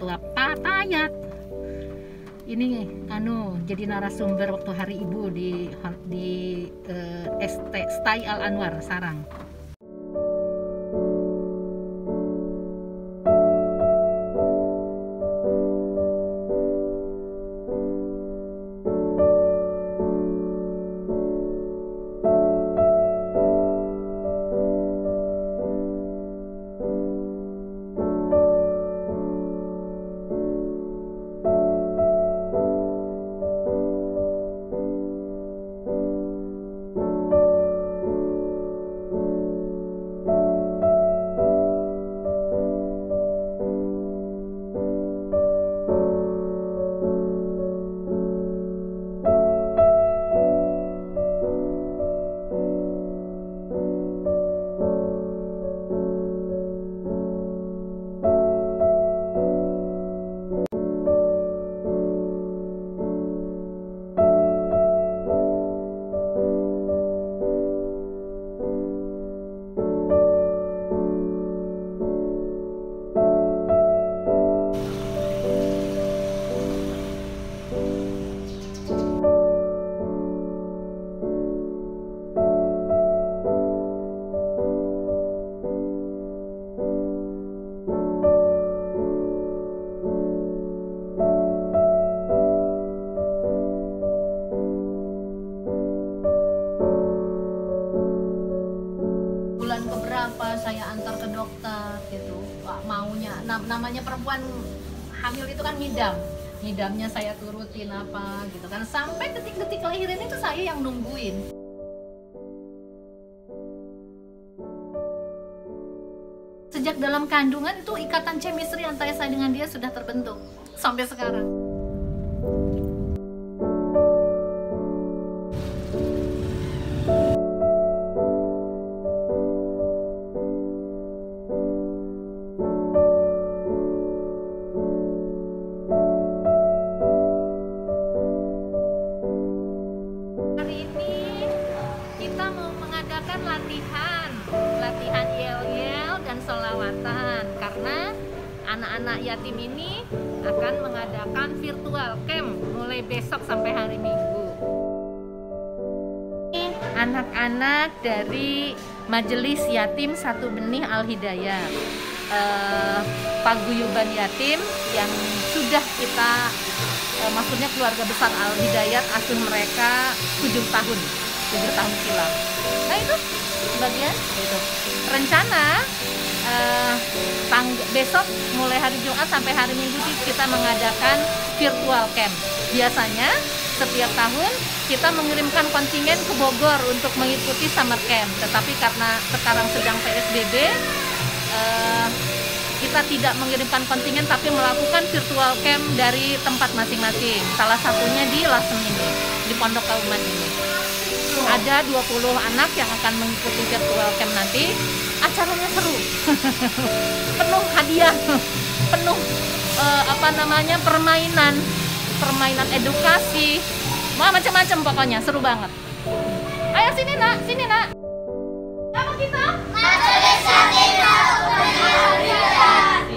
tua Pak Tayat. Ini jadi narasumber waktu Hari Ibu di STI Al Anwar Sarang. Keberapa saya antar ke dokter gitu, maunya namanya perempuan hamil itu kan ngidamnya saya turutin apa gitu kan, sampai detik-detik lahiran itu saya yang nungguin. Sejak dalam kandungan itu ikatan chemistry antara saya dengan dia sudah terbentuk sampai sekarang. Latihan yel-yel dan sholawatan, karena anak-anak yatim ini akan mengadakan virtual camp mulai besok sampai hari Minggu. Anak-anak dari Majelis Yatim Satu Benih Al Hidayah, paguyuban yatim yang sudah kita maksudnya keluarga besar Al Hidayat asuh mereka 7 tahun silam. Nah itu bagian gitu. Rencana besok mulai hari Jumat sampai hari Minggu kita mengadakan virtual camp. Biasanya setiap tahun kita mengirimkan kontingen ke Bogor untuk mengikuti summer camp. Tetapi karena sekarang sedang PSBB, kita tidak mengirimkan kontingen tapi melakukan virtual camp dari tempat masing-masing. Salah satunya di Lasem ini, di Pondok Kauman ini. Ada 20 anak yang akan mengikuti virtual camp nanti. Acaranya seru. Penuh hadiah, penuh permainan edukasi. Macam-macam pokoknya, seru banget. Ayo sini nak. Apa kita? Majelis Yatim Satu Benih Al Hidayah.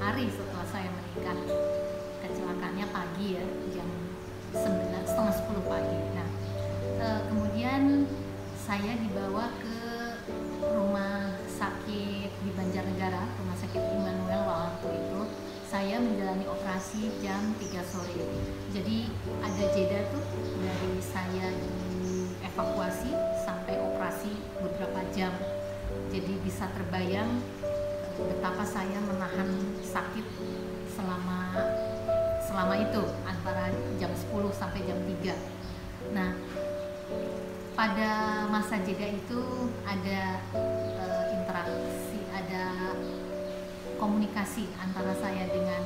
hari setelah saya menikah. Kecelakaannya pagi ya, jam setengah 10 pagi. Nah, kemudian saya dibawa ke rumah sakit di Banjarnegara, rumah sakit Immanuel waktu itu. Saya menjalani operasi jam 3 sore. Jadi ada jeda tuh dari saya dievakuasi sampai operasi beberapa jam. Jadi bisa terbayang betapa saya menahan sakit selama itu, antara jam 10 sampai jam 3. Nah, pada masa jeda itu ada interaksi, ada komunikasi antara saya dengan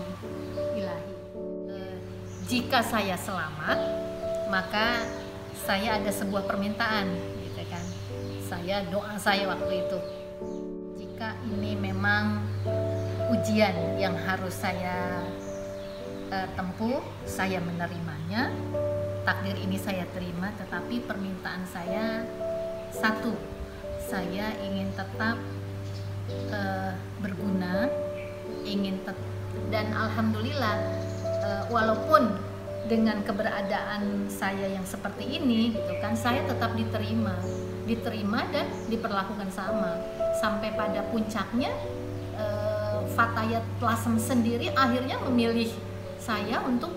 Ilahi. Jika saya selamat, maka saya ada sebuah permintaan, gitu kan. Doa saya waktu itu, jika ini memang ujian yang harus saya tempuh, saya menerimanya. Takdir ini saya terima, tetapi permintaan saya satu, saya ingin tetap berguna, dan alhamdulillah walaupun dengan keberadaan saya yang seperti ini, gitu kan, saya tetap diterima dan diperlakukan sama sampai pada puncaknya. Fatayat Plasem sendiri akhirnya memilih saya untuk,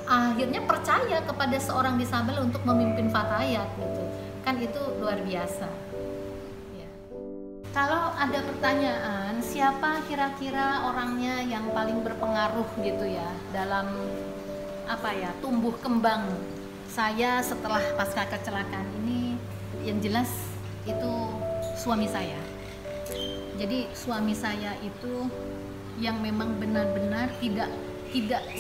akhirnya percaya kepada seorang disabel untuk memimpin Fatayat, gitu kan. Itu luar biasa ya. Kalau ada pertanyaan siapa kira-kira orangnya yang paling berpengaruh gitu ya dalam tumbuh kembang saya setelah pasca kecelakaan ini, yang jelas itu suami saya. Jadi suami saya itu yang memang benar-benar tidak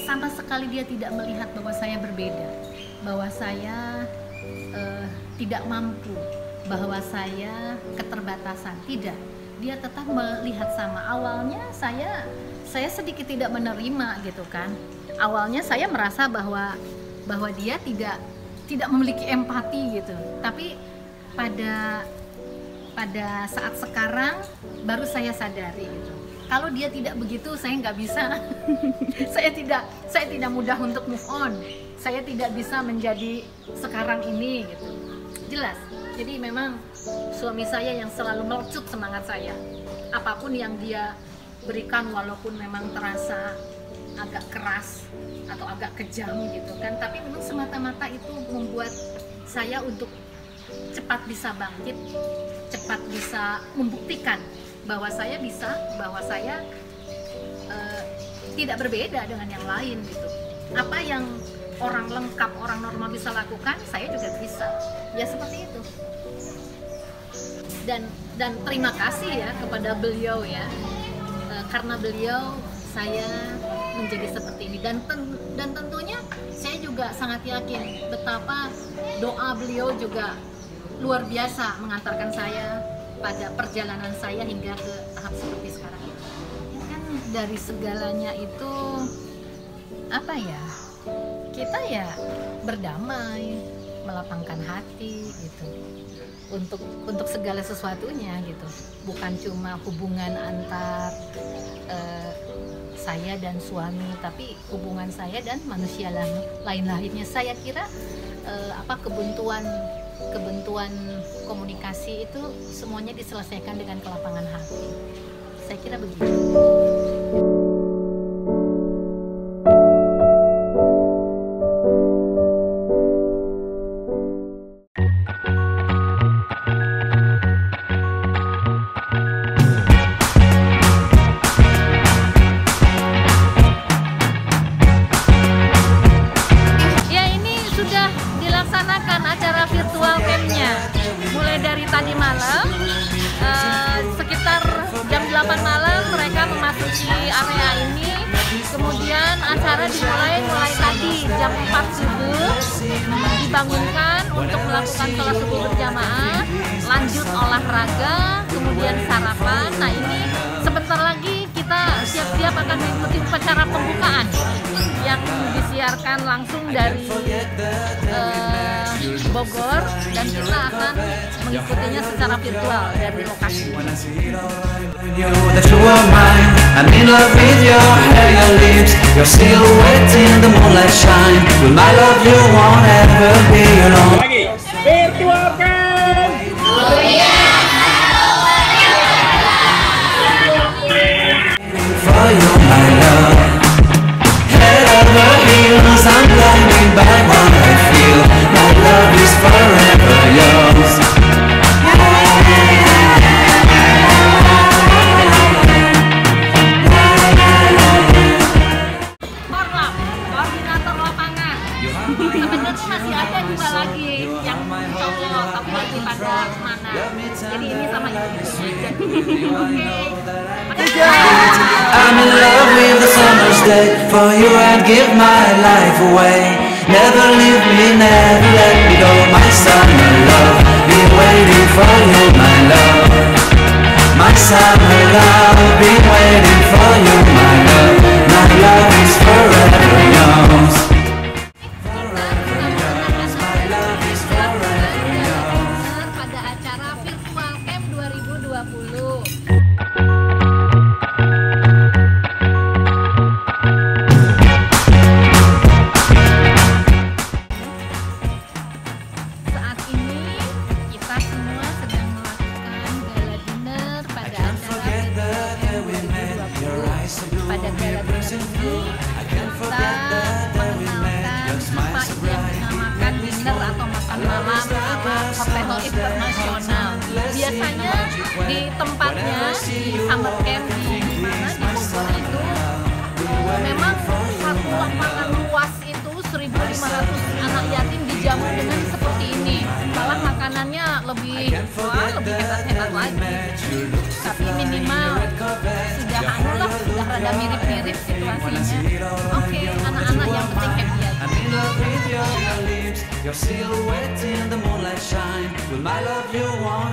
sama sekali, dia tidak melihat bahwa saya berbeda, bahwa saya tidak mampu, bahwa saya keterbatasan. Tidak, dia tetap melihat sama. Awalnya saya sedikit tidak menerima, gitu kan. Awalnya saya merasa bahwa dia tidak memiliki empati, gitu. Tapi pada saat sekarang baru saya sadari, gitu. Kalau dia tidak begitu, saya nggak bisa. saya tidak mudah untuk move on. Saya tidak bisa menjadi sekarang ini, gitu. Jelas. Jadi memang suami saya yang selalu melecut semangat saya. Apapun yang dia berikan, walaupun memang terasa agak keras atau agak kejam, gitu kan. Tapi memang semata-mata itu membuat saya untuk cepat bisa bangkit, cepat bisa membuktikan bahwa saya bisa, bahwa saya tidak berbeda dengan yang lain, gitu. Apa yang orang lengkap, orang normal bisa lakukan, saya juga bisa. Ya seperti itu. Dan terima kasih ya kepada beliau ya, karena beliau saya menjadi seperti ini. Dan tentunya saya juga sangat yakin betapa doa beliau juga luar biasa mengantarkan saya pada perjalanan saya hingga ke tahap seperti sekarang ini. Ya kan, dari segalanya itu kita ya berdamai, melapangkan hati, gitu, untuk segala sesuatunya, gitu. Bukan cuma hubungan antar saya dan suami, tapi hubungan saya dan manusia lainnya. Saya kira kebuntuan komunikasi itu semuanya diselesaikan dengan kelapangan hati. Saya kira begitu. Tadi malam sekitar jam 8 malam mereka memasuki area ini, kemudian acara dimulai tadi jam 4 subuh, dibangunkan untuk melakukan sholat subuh berjamaah, lanjut olahraga, kemudian sarapan. Nah, ini sebentar lagi kita siap-siap akan mengikuti upacara pembukaan yang disiarkan langsung dari Bogor, dan kita akan mengikutinya secara virtual dari lokasi. That you are mine. I'm in love with your hair, your lips, your silhouette in the moonlight shine. With my love you won't ever be alone. Lagi, virtual camp. For you, my love. Head over heels, I'm blinded by what I feel. My love is forever yours. Korlap, koordinator lapangan. Sebenarnya masih ada 2 lagi yang cowok, tapi lagi pada mana. Jadi ini sama ibu. Oke. I'm in love with the summer's day. For you I'd give my life away. Never leave me, never let me go. My summer love, be waiting for you, my love. My summer love, be waiting for you, my love. My love is forever yours. Pada acara Virtual Camp 2020. Saat ini kita semua sedang melakukan gala dinner pada acara Virtual Camp 2020. Pada gala dinner ini kita mengenalkan apa itu yang dinamakan dinner atau makan malam ala hotel internasional. Biasanya di tempatnya di summer camp di mana di Bogor itu memang satu lapangan luas itu 1.500 anak yatim dijamu dengan seperti ini. Malah makanannya lebih hebat-hebat lagi. Tapi minimal sudah sudah rada mirip-mirip situasinya. Oke, anak-anak yang penting happy aja. I'm in love with your lips, your silhouette in the moonlight shine. With my love you won't